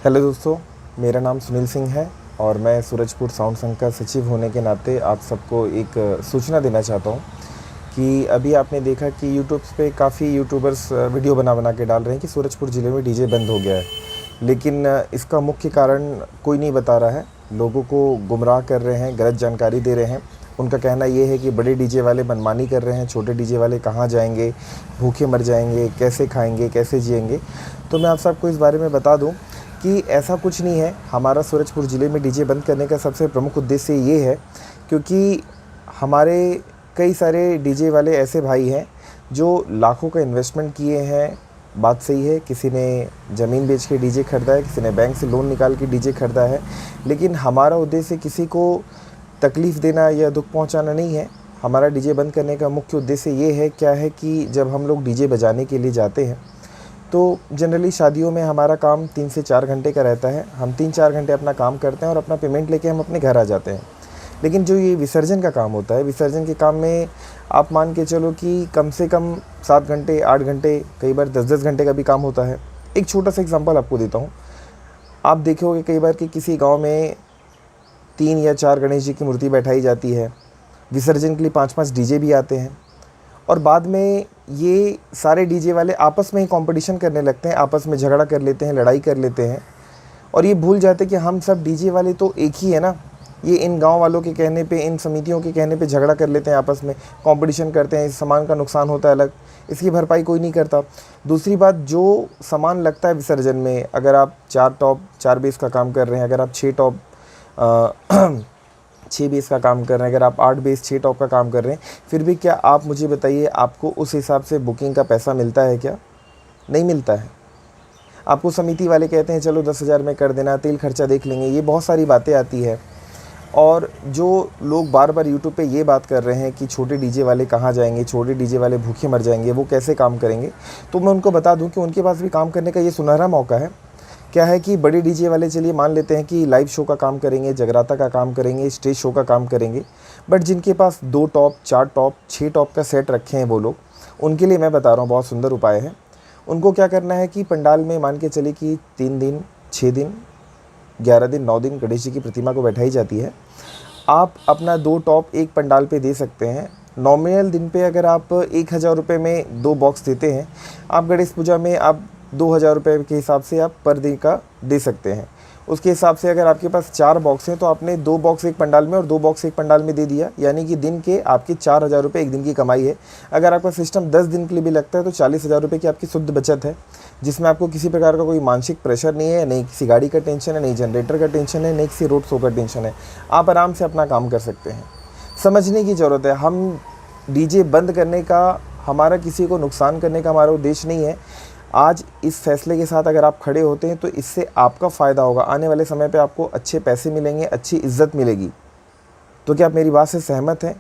Hello दोस्तों, मेरा नाम सुनील सिंह है और मैं सूरजपुर साउंड संघ का सचिव होने के नाते आप सबको एक सूचना देना चाहता हूँ कि अभी आपने देखा कि यूट्यूब पे काफ़ी यूट्यूबर्स वीडियो बना बना के डाल रहे हैं कि सूरजपुर ज़िले में डीजे बंद हो गया है। लेकिन इसका मुख्य कारण कोई नहीं बता रहा है, लोगों को गुमराह कर रहे हैं, गलत जानकारी दे रहे हैं। उनका कहना ये है कि बड़े डीजे वाले मनमानी कर रहे हैं, छोटे डीजे वाले कहाँ जाएंगे, भूखे मर जाएंगे, कैसे खाएंगे, कैसे जिएंगे। तो मैं आप सबको इस बारे में बता दूं कि ऐसा कुछ नहीं है। हमारा सूरजपुर ज़िले में डीजे बंद करने का सबसे प्रमुख उद्देश्य ये है क्योंकि हमारे कई सारे डीजे वाले ऐसे भाई हैं जो लाखों का इन्वेस्टमेंट किए हैं। बात सही है, किसी ने ज़मीन बेच के डीजे ख़रीदा है, किसी ने बैंक से लोन निकाल के डीजे ख़रीदा है। लेकिन हमारा उद्देश्य किसी को तकलीफ़ देना या दुख पहुंचाना नहीं है। हमारा डीजे बंद करने का मुख्य उद्देश्य ये है क्या है कि जब हम लोग डीजे बजाने के लिए जाते हैं तो जनरली शादियों में हमारा काम 3 से 4 घंटे का रहता है। हम 3-4 घंटे अपना काम करते हैं और अपना पेमेंट लेके हम अपने घर आ जाते हैं। लेकिन जो ये विसर्जन का काम होता है, विसर्जन के काम में आप मान के चलो कि कम से कम 7 घंटे, 8 घंटे, कई बार 10-10 घंटे का भी काम होता है। एक छोटा सा एग्जांपल आपको देता हूँ। आप देखोगे कई बार कि किसी गाँव में 3 या 4 गणेश जी की मूर्ति बैठाई जाती है, विसर्जन के लिए 5-5 डीजे भी आते हैं और बाद में ये सारे डीजे वाले आपस में ही कंपटीशन करने लगते हैं, आपस में झगड़ा कर लेते हैं, लड़ाई कर लेते हैं और ये भूल जाते हैं कि हम सब डीजे वाले तो एक ही है ना। ये इन गांव वालों के कहने पे, इन समितियों के कहने पे झगड़ा कर लेते हैं, आपस में कंपटीशन करते हैं। इस सामान का नुकसान होता है अलग, इसकी भरपाई कोई नहीं करता। दूसरी बात, जो सामान लगता है विसर्जन में, अगर आप 4 टॉप 4 बेस का काम कर रहे हैं, अगर आप 6 टॉप 6 बेस का काम कर रहे हैं, अगर आप 8 बेस 6 टॉप का काम कर रहे हैं, फिर भी क्या आप मुझे बताइए, आपको उस हिसाब से बुकिंग का पैसा मिलता है क्या? नहीं मिलता है। आपको समिति वाले कहते हैं चलो 10,000 में कर देना, तेल खर्चा देख लेंगे, ये बहुत सारी बातें आती है। और जो लोग बार बार यूट्यूब पे ये बात कर रहे हैं कि छोटे डीजे वाले कहाँ जाएंगे, छोटे डीजे वाले भूखे मर जाएंगे, वो कैसे काम करेंगे, तो मैं उनको बता दूं कि उनके पास भी काम करने का ये सुनहरा मौका है। क्या है कि बड़े डीजे वाले चलिए मान लेते हैं कि लाइव शो का काम करेंगे, जगराता का काम करेंगे, स्टेज शो का काम करेंगे, बट जिनके पास 2 टॉप 4 टॉप 6 टॉप का सेट रखे हैं वो लोग, उनके लिए मैं बता रहा हूँ बहुत सुंदर उपाय है। उनको क्या करना है कि पंडाल में मान के चलिए कि 3 दिन 6 दिन 11 दिन 9 दिन गणेश जी की प्रतिमा को बैठाई जाती है। आप अपना 2 टॉप एक पंडाल पे दे सकते हैं। नॉमिनल दिन पे अगर आप 1,000 रुपये में 2 बॉक्स देते हैं, आप गणेश पूजा में आप 2,000 रुपये के हिसाब से आप पर दिन का दे सकते हैं। उसके हिसाब से अगर आपके पास 4 बॉक्स हैं तो आपने 2 बॉक्स एक पंडाल में और 2 बॉक्स एक पंडाल में दे दिया, यानी कि दिन के आपके 4,000 रुपये एक दिन की कमाई है। अगर आपका सिस्टम 10 दिन के लिए भी लगता है तो 40,000 रुपये की आपकी शुद्ध बचत है, जिसमें आपको किसी प्रकार का कोई मानसिक प्रेशर नहीं है, नहीं किसी गाड़ी का टेंशन है, नहीं जनरेटर का टेंशन है, नहीं किसी रोड शो का टेंशन है। आप आराम से अपना काम कर सकते हैं। समझने की ज़रूरत है, हम डीजे बंद करने का, हमारा किसी को नुकसान करने का हमारा उद्देश्य नहीं है। आज इस फैसले के साथ अगर आप खड़े होते हैं तो इससे आपका फ़ायदा होगा। आने वाले समय पे आपको अच्छे पैसे मिलेंगे, अच्छी इज्जत मिलेगी। तो क्या आप मेरी बात से सहमत हैं?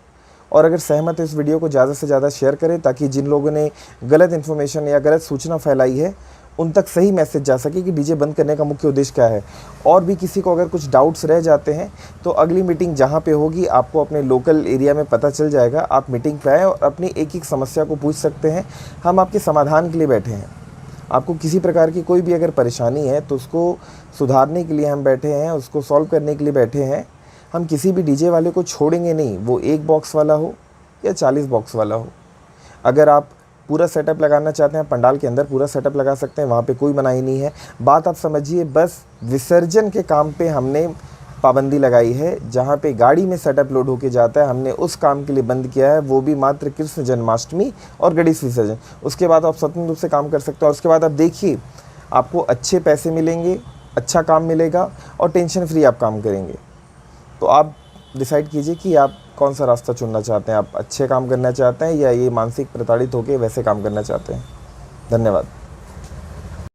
और अगर सहमत है, इस वीडियो को ज़्यादा से ज़्यादा शेयर करें ताकि जिन लोगों ने गलत इन्फॉर्मेशन या गलत सूचना फैलाई है उन तक सही मैसेज जा सके कि डीजे बंद करने का मुख्य उद्देश्य क्या है। और भी किसी को अगर कुछ डाउट्स रह जाते हैं तो अगली मीटिंग जहाँ पे होगी आपको अपने लोकल एरिया में पता चल जाएगा। आप मीटिंग पे आएँ और अपनी एक एक समस्या को पूछ सकते हैं। हम आपके समाधान के लिए बैठे हैं। आपको किसी प्रकार की कोई भी अगर परेशानी है तो उसको सुधारने के लिए हम बैठे हैं, उसको सॉल्व करने के लिए बैठे हैं। हम किसी भी डीजे वाले को छोड़ेंगे नहीं, वो 1 बॉक्स वाला हो या 40 बॉक्स वाला हो। अगर आप पूरा सेटअप लगाना चाहते हैं, पंडाल के अंदर पूरा सेटअप लगा सकते हैं, वहाँ पे कोई मनाही नहीं है। बात आप समझिए, बस विसर्जन के काम पे हमने पाबंदी लगाई है। जहाँ पे गाड़ी में सेटअप लोड होके जाता है, हमने उस काम के लिए बंद किया है, वो भी मात्र कृष्ण जन्माष्टमी और गणेश विसर्जन। उसके बाद आप स्वतंत्र रूप से काम कर सकते हो और उसके बाद आप देखिए आपको अच्छे पैसे मिलेंगे, अच्छा काम मिलेगा और टेंशन फ्री आप काम करेंगे। तो आप डिसाइड कीजिए कि आप कौन सा रास्ता चुनना चाहते हैं। आप अच्छे काम करना चाहते हैं या ये मानसिक प्रताड़ित होकर वैसे काम करना चाहते हैं। धन्यवाद।